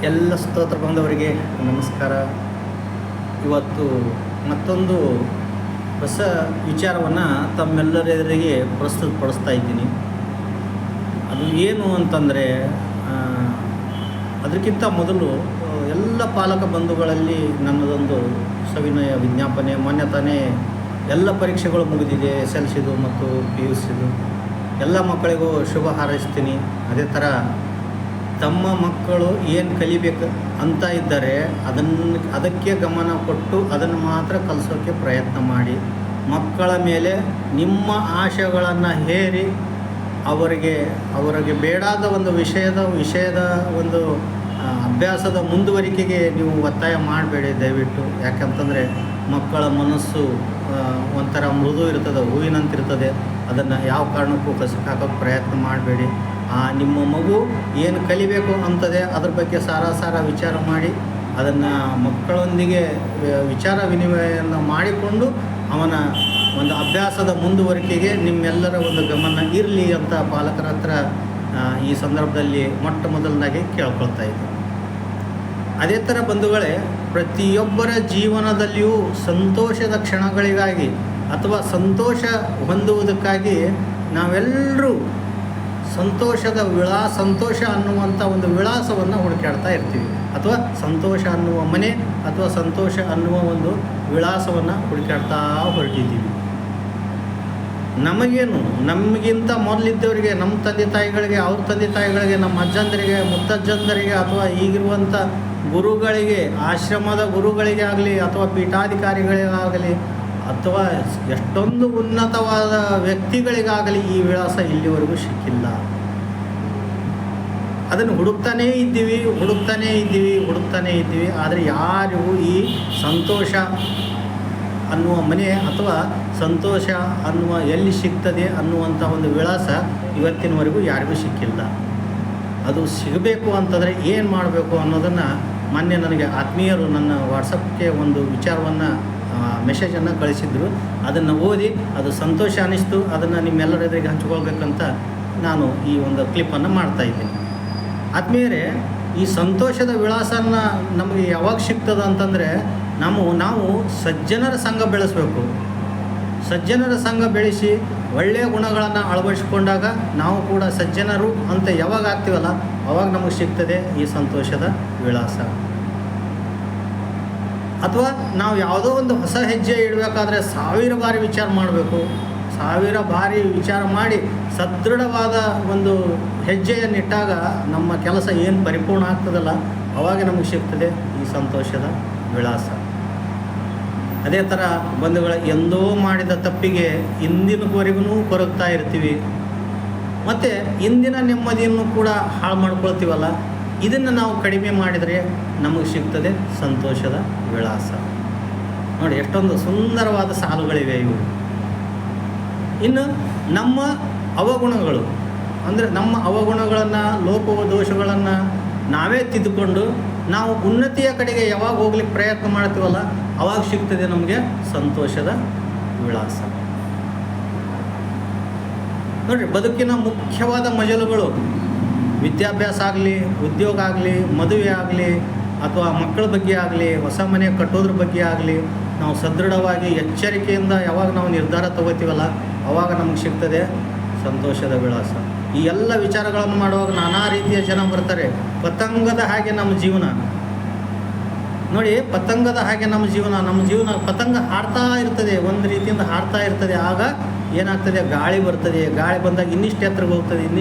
ಎಲ್ಲ ಸ್ತೋತ್ರ ಬಂದವರಿಗೆ ನಮಸ್ಕಾರ. ಇವತ್ತು ಮತ್ತೊಂದು ಹೊಸ ವಿಚಾರವನ್ನು ತಮ್ಮೆಲ್ಲರಿಗೆ ಪ್ರಸ್ತುತಪಡಿಸ್ತಾ ಇದ್ದೀನಿ. ಅದು ಏನು ಅಂತಂದರೆ, ಅದಕ್ಕಿಂತ ಮೊದಲು ಎಲ್ಲ ಪಾಲಕ ಬಂಧುಗಳಲ್ಲಿ ನನ್ನದೊಂದು ಸವಿನಯ ವಿಜ್ಞಾಪನೆ. ಮೊನ್ನೆ ತಾನೇ ಎಲ್ಲ ಪರೀಕ್ಷೆಗಳು ಮುಗಿದಿದೆ, SLCದು ಮತ್ತು PUCದು. ಎಲ್ಲ ಮಕ್ಕಳಿಗೂ ಶುಭ ಹಾರೈಸ್ತೀನಿ. ಅದೇ ಥರ ತಮ್ಮ ಮಕ್ಕಳು ಏನು ಕಲಿಬೇಕು ಅಂತ ಇದ್ದರೆ ಅದಕ್ಕೆ ಗಮನ ಕೊಟ್ಟು ಅದನ್ನು ಮಾತ್ರ ಕಲಿಸೋಕ್ಕೆ ಪ್ರಯತ್ನ ಮಾಡಿ. ಮಕ್ಕಳ ಮೇಲೆ ನಿಮ್ಮ ಆಶೆಗಳನ್ನು ಹೇರಿ ಅವರಿಗೆ ಬೇಡಾದ ಒಂದು ವಿಷಯದ ಒಂದು ಅಭ್ಯಾಸದ ಮುಂದುವರಿಕೆಗೆ ನೀವು ಒತ್ತಾಯ ಮಾಡಬೇಡಿ ದಯವಿಟ್ಟು. ಯಾಕಂತಂದರೆ ಮಕ್ಕಳ ಮನಸ್ಸು ಒಂಥರ ಮೃದು ಇರ್ತದೆ, ಹೂವಿನಂತಿರ್ತದೆ. ಅದನ್ನು ಯಾವ ಕಾರಣಕ್ಕೂ ಕಸಕ್ಕೆ ಹಾಕೋಕ್ಕೆ ಪ್ರಯತ್ನ ಮಾಡಬೇಡಿ. ನಿಮ್ಮ ಮಗು ಏನು ಕಲಿಬೇಕು ಅಂತದೆ ಅದ್ರ ಬಗ್ಗೆ ಸಾರ ವಿಚಾರ ಮಾಡಿ ಅದನ್ನು ಮಕ್ಕಳೊಂದಿಗೆ ವಿಚಾರ ವಿನಿಮಯವನ್ನು ಮಾಡಿಕೊಂಡು ಅವನ ಒಂದು ಅಭ್ಯಾಸದ ಮುಂದುವರಿಕೆಗೆ ನಿಮ್ಮೆಲ್ಲರ ಒಂದು ಗಮನ ಇರಲಿ ಅಂತ ಪಾಲಕರ ಹತ್ರ ಈ ಸಂದರ್ಭದಲ್ಲಿ ಮೊಟ್ಟ ಮೊದಲನಾಗಿ ಕೇಳ್ಕೊಳ್ತಾ ಇದ್ದೀನಿ. ಅದೇ ಥರ ಬಂಧುಗಳೇ, ಪ್ರತಿಯೊಬ್ಬರ ಜೀವನದಲ್ಲಿಯೂ ಸಂತೋಷದ ಕ್ಷಣಗಳಿಗಾಗಿ ಅಥವಾ ಸಂತೋಷ ಹೊಂದುವುದಕ್ಕಾಗಿ ನಾವೆಲ್ಲರೂ ಸಂತೋಷ ಅನ್ನುವಂಥ ಒಂದು ವಿಳಾಸವನ್ನು ಹುಡುಕಾಡ್ತಾ ಇರ್ತೀವಿ. ಅಥವಾ ಸಂತೋಷ ಅನ್ನುವ ಮನೆ ಅಥವಾ ಸಂತೋಷ ಅನ್ನುವ ಒಂದು ವಿಳಾಸವನ್ನು ಹುಡುಕಾಡ್ತಾ ಹೊರಟಿದ್ದೀವಿ. ನಮಗೇನು, ನಮಗಿಂತ ಮೊದಲಿದ್ದವರಿಗೆ, ನಮ್ಮ ತಂದೆ ತಾಯಿಗಳಿಗೆ, ಅವ್ರ ತಂದೆ ತಾಯಿಗಳಿಗೆ, ನಮ್ಮ ಅಜ್ಜಂದರಿಗೆ, ಮುತ್ತಜ್ಜಂದರಿಗೆ ಅಥವಾ ಈಗಿರುವಂಥ ಗುರುಗಳಿಗೆ, ಆಶ್ರಮದ ಗುರುಗಳಿಗೆ ಆಗಲಿ ಅಥವಾ ಪೀಠಾಧಿಕಾರಿಗಳಿಗಾಗಲಿ ಅಥವಾ ಎಷ್ಟೊಂದು ಉನ್ನತವಾದ ವ್ಯಕ್ತಿಗಳಿಗಾಗಲಿ ಈ ವಿಳಾಸ ಇಲ್ಲಿವರೆಗೂ ಸಿಕ್ಕಿಲ್ಲ. ಅದನ್ನು ಹುಡುಕ್ತಾನೇ ಇದ್ದೀವಿ. ಆದರೆ ಯಾರಿಗೂ ಈ ಸಂತೋಷ ಅನ್ನುವ ಮನೆ ಅಥವಾ ಸಂತೋಷ ಅನ್ನುವ ಎಲ್ಲಿ ಸಿಗ್ತದೆ ಅನ್ನುವಂಥ ಒಂದು ವಿಳಾಸ ಇವತ್ತಿನವರೆಗೂ ಯಾರಿಗೂ ಸಿಕ್ಕಿಲ್ಲ. ಅದು ಸಿಗಬೇಕು ಅಂತಂದರೆ ಏನು ಮಾಡಬೇಕು ಅನ್ನೋದನ್ನು ಮೊನ್ನೆ ನನಗೆ ಆತ್ಮೀಯರು ನನ್ನ ವಾಟ್ಸಪ್ಗೆ ಒಂದು ವಿಚಾರವನ್ನು ಮೆಸೇಜನ್ನು ಕಳಿಸಿದ್ರು. ಅದನ್ನು ಓದಿ ಅದು ಸಂತೋಷ ಅನ್ನಿಸ್ತು. ಅದನ್ನು ನಿಮ್ಮೆಲ್ಲರ ಎದುರಿಗೆ ಹಂಚ್ಕೊಳ್ಬೇಕಂತ ನಾನು ಈ ಒಂದು ಕ್ಲಿಪ್ಪನ್ನು ಮಾಡ್ತಾಯಿದ್ದೀನಿ. ಆತ್ಮೀಯರೇ, ಈ ಸಂತೋಷದ ವಿಳಾಸನ ನಮಗೆ ಯಾವಾಗ ಸಿಗ್ತದೆ ಅಂತಂದರೆ ನಾವು ಸಜ್ಜನರ ಸಂಘ ಬೆಳೆಸಬೇಕು. ಸಜ್ಜನರ ಸಂಘ ಬೆಳೆಸಿ ಒಳ್ಳೆಯ ಗುಣಗಳನ್ನು ಅಳವಡಿಸ್ಕೊಂಡಾಗ ನಾವು ಕೂಡ ಸಜ್ಜನರು ಅಂತ ಯಾವಾಗ ಆಗ್ತೀವಲ್ಲ ಅವಾಗ ನಮಗೆ ಸಿಗ್ತದೆ ಈ ಸಂತೋಷದ ವಿಳಾಸ. ಅಥವಾ ನಾವು ಯಾವುದೋ ಒಂದು ಹೊಸ ಹೆಜ್ಜೆ ಇಡಬೇಕಾದ್ರೆ 1000 ಬಾರಿ ವಿಚಾರ ಮಾಡಬೇಕು. 1000 ಬಾರಿ ವಿಚಾರ ಮಾಡಿ ಸದೃಢವಾದ ಒಂದು ಹೆಜ್ಜೆಯನ್ನಿಟ್ಟಾಗ ನಮ್ಮ ಕೆಲಸ ಏನು ಪರಿಪೂರ್ಣ ಆಗ್ತದಲ್ಲ ಅವಾಗ ನಮಗೆ ಸಿಗ್ತದೆ ಈ ಸಂತೋಷದ ವಿಳಾಸ. ಅದೇ ಥರ ಬಂಧುಗಳ, ಎಂದೋ ಮಾಡಿದ ತಪ್ಪಿಗೆ ಇಂದಿನವರೆಗೂ ಕೊರಗ್ತಾ ಇರ್ತೀವಿ. ಮತ್ತು ಇಂದಿನ ನೆಮ್ಮದಿಯನ್ನು ಕೂಡ ಹಾಳು ಮಾಡ್ಕೊಳ್ತೀವಲ್ಲ, ಇದನ್ನು ನಾವು ಕಡಿಮೆ ಮಾಡಿದರೆ ನಮಗೆ ಸಿಗ್ತದೆ ಸಂತೋಷದ ವಿಳಾಸ. ನೋಡಿ, ಎಷ್ಟೊಂದು ಸುಂದರವಾದ ಸಾಲುಗಳಿವೆ ಇವು. ಇನ್ನು ನಮ್ಮ ಅವಗುಣಗಳು ಅಂದರೆ ನಮ್ಮ ಅವಗುಣಗಳನ್ನು, ಲೋಪ ದೋಷಗಳನ್ನು ನಾವೇ ತಿದ್ದುಕೊಂಡು ನಾವು ಉನ್ನತಿಯ ಕಡೆಗೆ ಯಾವಾಗ ಹೋಗ್ಲಿಕ್ಕೆ ಪ್ರಯತ್ನ ಮಾಡ್ತೀವಲ್ಲ ಅವಾಗ ಸಿಗ್ತದೆ ನಮಗೆ ಸಂತೋಷದ ವಿಳಾಸ. ನೋಡಿರಿ, ಬದುಕಿನ ಮುಖ್ಯವಾದ ಮಜಲುಗಳು ವಿದ್ಯಾಭ್ಯಾಸ ಆಗಲಿ, ಉದ್ಯೋಗ ಆಗಲಿ, ಮದುವೆ ಆಗಲಿ ಅಥವಾ ಮಕ್ಕಳ ಬಗ್ಗೆ ಆಗಲಿ, ಹೊಸ ಮನೆ ಕಟ್ಟೋದ್ರ ಬಗ್ಗೆ ಆಗಲಿ, ನಾವು ಸದೃಢವಾಗಿ ಎಚ್ಚರಿಕೆಯಿಂದ ಯಾವಾಗ ನಾವು ನಿರ್ಧಾರ ತಗೋತೀವಲ್ಲ ಆವಾಗ ನಮಗೆ ಸಿಗ್ತದೆ ಸಂತೋಷದ ವಿಳಾಸ. ಈ ಎಲ್ಲ ವಿಚಾರಗಳನ್ನು ಮಾಡುವಾಗ ನಾನಾ ರೀತಿಯ ಜನ ಬರ್ತಾರೆ. ಪತಂಗದ ಹಾಗೆ ನಮ್ಮ ಜೀವನ ನೋಡಿ, ಪತಂಗದ ಹಾಗೆ ನಮ್ಮ ಜೀವನ ಪತಂಗ ಹಾಡ್ತಾ ಇರ್ತದೆ, ಒಂದು ರೀತಿಯಿಂದ ಹಾಡ್ತಾ ಇರ್ತದೆ. ಆಗ ಏನಾಗ್ತದೆ, ಗಾಳಿ ಬರ್ತದೆ. ಗಾಳಿ ಬಂದಾಗ ಇನ್ನಿಷ್ಟು ಎತ್ತರಕ್ಕೆ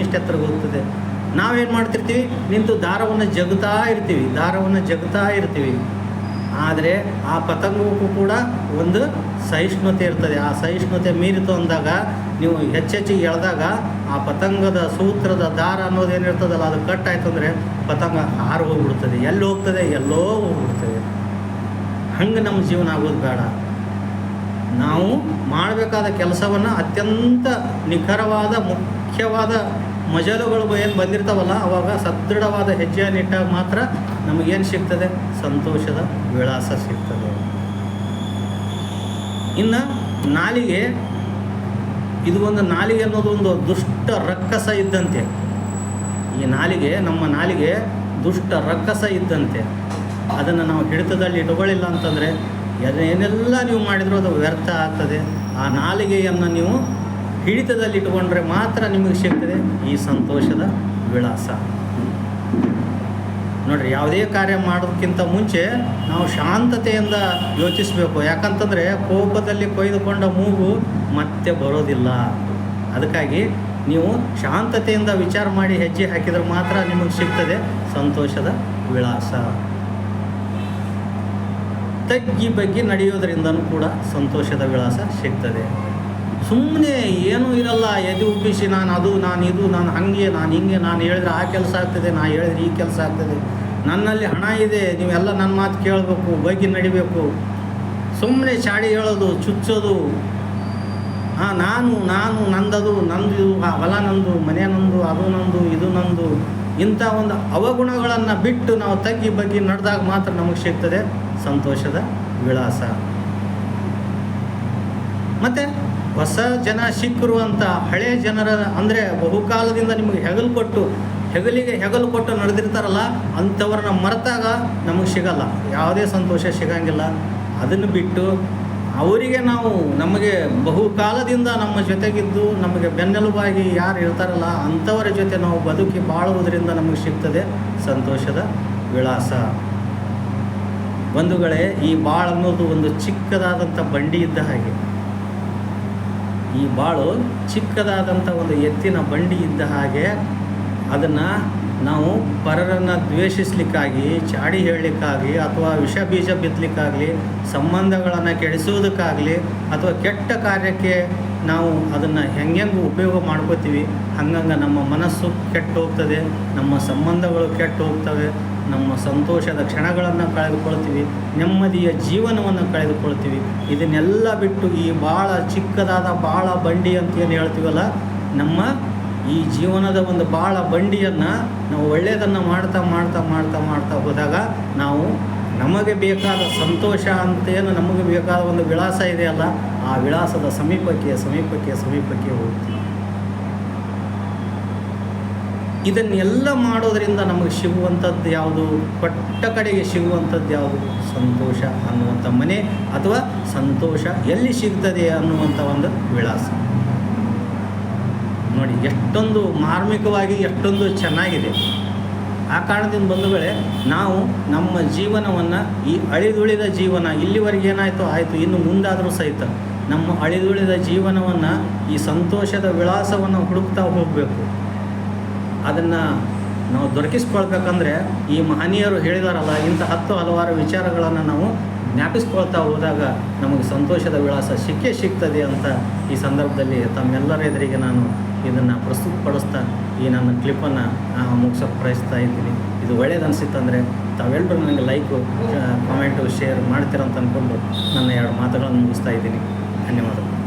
ಹೋಗ್ತದೆ. ನಾವೇನು ಮಾಡ್ತಿರ್ತೀವಿ, ನಿಂತು ದಾರವನ್ನು ಜಗ್ತಾ ಇರ್ತೀವಿ. ಆದರೆ ಆ ಪತಂಗಕ್ಕೂ ಕೂಡ ಒಂದು ಸಹಿಷ್ಣುತೆ ಇರ್ತದೆ. ಆ ಸಹಿಷ್ಣುತೆ ಮೀರಿತು ಅಂದಾಗ ನೀವು ಹೆಚ್ಚೆಚ್ಚಿಗೆ ಎಳೆದಾಗ ಆ ಪತಂಗದ ಸೂತ್ರದ ದಾರ ಅನ್ನೋದೇನಿರ್ತದಲ್ಲ ಅದು ಕಟ್ ಆಯ್ತು ಅಂದರೆ ಪತಂಗ ಹಾರು ಹೋಗ್ಬಿಡ್ತದೆ. ಎಲ್ಲಿ ಹೋಗ್ತದೆ, ಎಲ್ಲೋ ಹೋಗ್ಬಿಡ್ತದೆ. ಹಂಗೆ ನಮ್ಮ ಜೀವನ ಆಗೋದು ಬೇಡ. ನಾವು ಮಾಡಬೇಕಾದ ಕೆಲಸವನ್ನು ಅತ್ಯಂತ ನಿಖರವಾದ ಮುಖ್ಯವಾದ ಮಜಲುಗಳು ಏನು ಬಂದಿರ್ತಾವಲ್ಲ ಅವಾಗ ಸದೃಢವಾದ ಹೆಜ್ಜೆಯನ್ನಿಟ್ಟಾಗ ಮಾತ್ರ ನಮಗೇನು ಸಿಗ್ತದೆ, ಸಂತೋಷದ ವಿಳಾಸ ಸಿಗ್ತದೆ. ಇನ್ನು ನಾಲಿಗೆ, ಇದು ಒಂದು ನಾಲಿಗೆ ಅನ್ನೋದು ಒಂದು ದುಷ್ಟ ರಕ್ಕಸ ಇದ್ದಂತೆ. ಈ ನಾಲಿಗೆ, ನಮ್ಮ ನಾಲಿಗೆ ದುಷ್ಟ ರಕ್ಕಸ ಇದ್ದಂತೆ. ಅದನ್ನು ನಾವು ಹಿಡಿತದಲ್ಲಿ ಇಟ್ಕೊಳ್ಳಿಲ್ಲ ಅಂತಂದರೆ ಏನೆಲ್ಲ ನೀವು ಮಾಡಿದರೂ ಅದು ವ್ಯರ್ಥ ಆಗ್ತದೆ. ಆ ನಾಲಿಗೆಯನ್ನು ನೀವು ಹಿಡಿತದಲ್ಲಿ ಇಟ್ಕೊಂಡ್ರೆ ಮಾತ್ರ ನಿಮಗೆ ಸಿಗ್ತದೆ ಈ ಸಂತೋಷದ ವಿಳಾಸ. ನೋಡಿರಿ, ಯಾವುದೇ ಕಾರ್ಯ ಮಾಡೋದಕ್ಕಿಂತ ಮುಂಚೆ ನಾವು ಶಾಂತತೆಯಿಂದ ಯೋಚಿಸಬೇಕು. ಯಾಕಂತಂದರೆ ಕೋಪದಲ್ಲಿ ಕೊಯ್ದುಕೊಂಡ ಮೂಗು ಮತ್ತೆ ಬರೋದಿಲ್ಲ. ಅದಕ್ಕಾಗಿ ನೀವು ಶಾಂತತೆಯಿಂದ ವಿಚಾರ ಮಾಡಿ ಹೆಜ್ಜೆ ಹಾಕಿದರೆ ಮಾತ್ರ ನಿಮಗೆ ಸಿಗ್ತದೆ ಸಂತೋಷದ ವಿಳಾಸ. ತಗ್ಗಿ ಬಗ್ಗಿ ನಡೆಯೋದರಿಂದನೂ ಕೂಡ ಸಂತೋಷದ ವಿಳಾಸ ಸಿಗ್ತದೆ. ಸುಮ್ಮನೆ ಏನೂ ಇರಲ್ಲ, ಎದೆ ಉಬ್ಬಿಸಿ ನಾನು ಅದು, ನಾನು ಇದು, ನಾನು ಹಾಗೆ, ನಾನು ಹಿಂಗೆ, ನಾನು ಹೇಳಿದ್ರೆ ಆ ಕೆಲಸ ಆಗ್ತದೆ, ನಾನು ಹೇಳಿದ್ರೆ ಈ ಕೆಲಸ ಆಗ್ತದೆ, ನನ್ನಲ್ಲಿ ಹಣ ಇದೆ, ನೀವೆಲ್ಲ ನನ್ನ ಮಾತು ಕೇಳಬೇಕು, ಬಗ್ಗಿ ನಡಿಬೇಕು, ಸುಮ್ಮನೆ ಚಾಡಿ ಹೇಳೋದು, ಚುಚ್ಚೋದು, ನಾನು ನಂದದು, ನಂದು, ಆ ಹೊಲ ನಂದು, ಮನೆ ನಂದು, ಅದು ನಂದು, ಇದು ನಂದು, ಇಂಥ ಒಂದು ಅವಗುಣಗಳನ್ನು ಬಿಟ್ಟು ನಾವು ತಗ್ಗಿ ಬಗ್ಗಿ ನಡೆದಾಗ ಮಾತ್ರ ನಮಗೆ ಸಿಗ್ತದೆ ಸಂತೋಷದ ವಿಳಾಸ. ಮತ್ತು ಹೊಸ ಜನ ಸಿಕ್ಕರು ಅಂತ ಹಳೆಯ ಜನರ ಅಂದರೆ ಬಹುಕಾಲದಿಂದ ನಿಮಗೆ ಹೆಗಲಿಗೆ ಹೆಗಲು ಕೊಟ್ಟು ನಡೆದಿರ್ತಾರಲ್ಲ, ಅಂಥವ್ರನ್ನ ಮರೆತಾಗ ನಮಗೆ ಸಿಗಲ್ಲ, ಯಾವುದೇ ಸಂತೋಷ ಸಿಗಂಗಿಲ್ಲ. ಅದನ್ನು ಬಿಟ್ಟು ಅವರಿಗೆ ನಮಗೆ ಬಹುಕಾಲದಿಂದ ನಮ್ಮ ಜೊತೆಗಿದ್ದು ನಮಗೆ ಬೆನ್ನೆಲುಬಾಗಿ ಯಾರು ಇರ್ತಾರಲ್ಲ ಅಂಥವರ ಜೊತೆ ನಾವು ಬದುಕಿ ಬಾಳುವುದರಿಂದ ನಮಗೆ ಸಿಗ್ತದೆ ಸಂತೋಷದ ವಿಳಾಸ. ಬಂಧುಗಳೇ, ಈ ಬಾಳು ಅನ್ನೋದು ಒಂದು ಚಿಕ್ಕದಾದಂಥ ಬಂಡಿ ಇದ್ದ ಹಾಗೆ. ಈ ಬಾಳು ಚಿಕ್ಕದಾದಂಥ ಒಂದು ಎತ್ತಿನ ಬಂಡಿ ಇದ್ದ ಹಾಗೆ. ಅದನ್ನು ನಾವು ಪರರನ್ನು ದ್ವೇಷಿಸಲಿಕ್ಕಾಗಿ, ಚಾಡಿ ಹೇಳಲಿಕ್ಕಾಗಿ, ಅಥವಾ ವಿಷ ಬೀಜ ಬಿತ್ತಲಿಕ್ಕಾಗಲಿ, ಸಂಬಂಧಗಳನ್ನು ಕೆಡಿಸೋದಕ್ಕಾಗಲಿ, ಅಥವಾ ಕೆಟ್ಟ ಕಾರ್ಯಕ್ಕೆ ನಾವು ಅದನ್ನು ಹೆಂಗೆ ಉಪಯೋಗ ಮಾಡ್ಕೋತೀವಿ, ಹಂಗಂಗೆ ನಮ್ಮ ಮನಸ್ಸು ಕೆಟ್ಟು ಹೋಗ್ತದೆ, ನಮ್ಮ ಸಂಬಂಧಗಳು ಕೆಟ್ಟು ಹೋಗ್ತವೆ, ನಮ್ಮ ಸಂತೋಷದ ಕ್ಷಣಗಳನ್ನು ಕಳೆದುಕೊಳ್ತೀವಿ, ನೆಮ್ಮದಿಯ ಜೀವನವನ್ನು ಕಳೆದುಕೊಳ್ತೀವಿ. ಇದನ್ನೆಲ್ಲ ಬಿಟ್ಟು ಈ ಭಾಳ ಚಿಕ್ಕದಾದ ಭಾಳ ಬಂಡಿ ಅಂತ ಏನು ಹೇಳ್ತೀವಲ್ಲ, ನಮ್ಮ ಈ ಜೀವನದ ಒಂದು ಭಾಳ ಬಂಡಿಯನ್ನು ನಾವು ಒಳ್ಳೆಯದನ್ನು ಮಾಡ್ತಾ ಮಾಡ್ತಾ ಮಾಡ್ತಾ ಮಾಡ್ತಾ ಹೋದಾಗ ನಾವು ನಮಗೆ ಬೇಕಾದ ಸಂತೋಷ ಅಂತೇನು ನಮಗೆ ಬೇಕಾದ ಒಂದು ವಿಳಾಸ ಇದೆಯಲ್ಲ, ಆ ವಿಳಾಸದ ಸಮೀಪಕ್ಕೆ ಹೋಗ್ತೀವಿ. ಇದನ್ನೆಲ್ಲ ಮಾಡೋದರಿಂದ ನಮಗೆ ಸಿಗುವಂಥದ್ದು ಯಾವುದು? ಕೊಟ್ಟ ಕಡೆಗೆ ಸಿಗುವಂಥದ್ದು ಯಾವುದು? ಸಂತೋಷ ಅನ್ನುವಂಥ ಮನೆ, ಅಥವಾ ಸಂತೋಷ ಎಲ್ಲಿ ಸಿಗ್ತದೆ ಅನ್ನುವಂಥ ಒಂದು ವಿಳಾಸ. ನೋಡಿ, ಎಷ್ಟೊಂದು ಮಾರ್ಮಿಕವಾಗಿ, ಎಷ್ಟೊಂದು ಚೆನ್ನಾಗಿದೆ. ಆ ಕಾರಣದಿಂದ ಬಂಧುಗಳೇ, ನಾವು ನಮ್ಮ ಜೀವನವನ್ನು, ಈ ಅಳಿದುಳಿದ ಜೀವನ ಇಲ್ಲಿವರೆಗೆ ಏನಾಯಿತು ಆಯಿತು, ಇನ್ನು ಮುಂದಾದರೂ ಸಹಿತ ನಮ್ಮ ಅಳಿದುಳಿದ ಜೀವನವನ್ನು ಈ ಸಂತೋಷದ ವಿಳಾಸವನ್ನು ಹುಡುಕ್ತಾ ಹೋಗಬೇಕು. ಅದನ್ನು ನಾವು ದೊರಕಿಸ್ಕೊಳ್ಬೇಕಂದ್ರೆ ಈ ಮಹನೀಯರು ಹೇಳಿದಾರಲ್ಲ, ಇಂಥ ಹಲವಾರು ವಿಚಾರಗಳನ್ನು ನಾವು ಜ್ಞಾಪಿಸ್ಕೊಳ್ತಾ ಹೋದಾಗ ನಮಗೆ ಸಂತೋಷದ ವಿಳಾಸ ಸಿಗ್ತದೆ ಅಂತ ಈ ಸಂದರ್ಭದಲ್ಲಿ ತಮ್ಮೆಲ್ಲರ ಎದುರಿಗೆ ನಾನು ಇದನ್ನು ಪ್ರಸ್ತುತಪಡಿಸ್ತಾ ಈ ನನ್ನ ಕ್ಲಿಪ್ಪನ್ನು ಮುಗಿಸೋಕ್ಕೆ ಪ್ರಯತ್ನಿಸ್ತಾ ಇದ್ದೀನಿ. ಇದು ಒಳ್ಳೇದು ಅನಿಸಿತ್ತಂದರೆ ತಾವೆಲ್ಲರೂ ನನಗೆ ಲೈಕು, ಕಾಮೆಂಟು, ಶೇರ್ ಮಾಡ್ತೀರಂತ ಅಂದ್ಕೊಂಡು ನನ್ನ 2 ಮಾತುಗಳನ್ನು ಮುಗಿಸ್ತಾ ಇದ್ದೀನಿ. ಧನ್ಯವಾದಗಳು.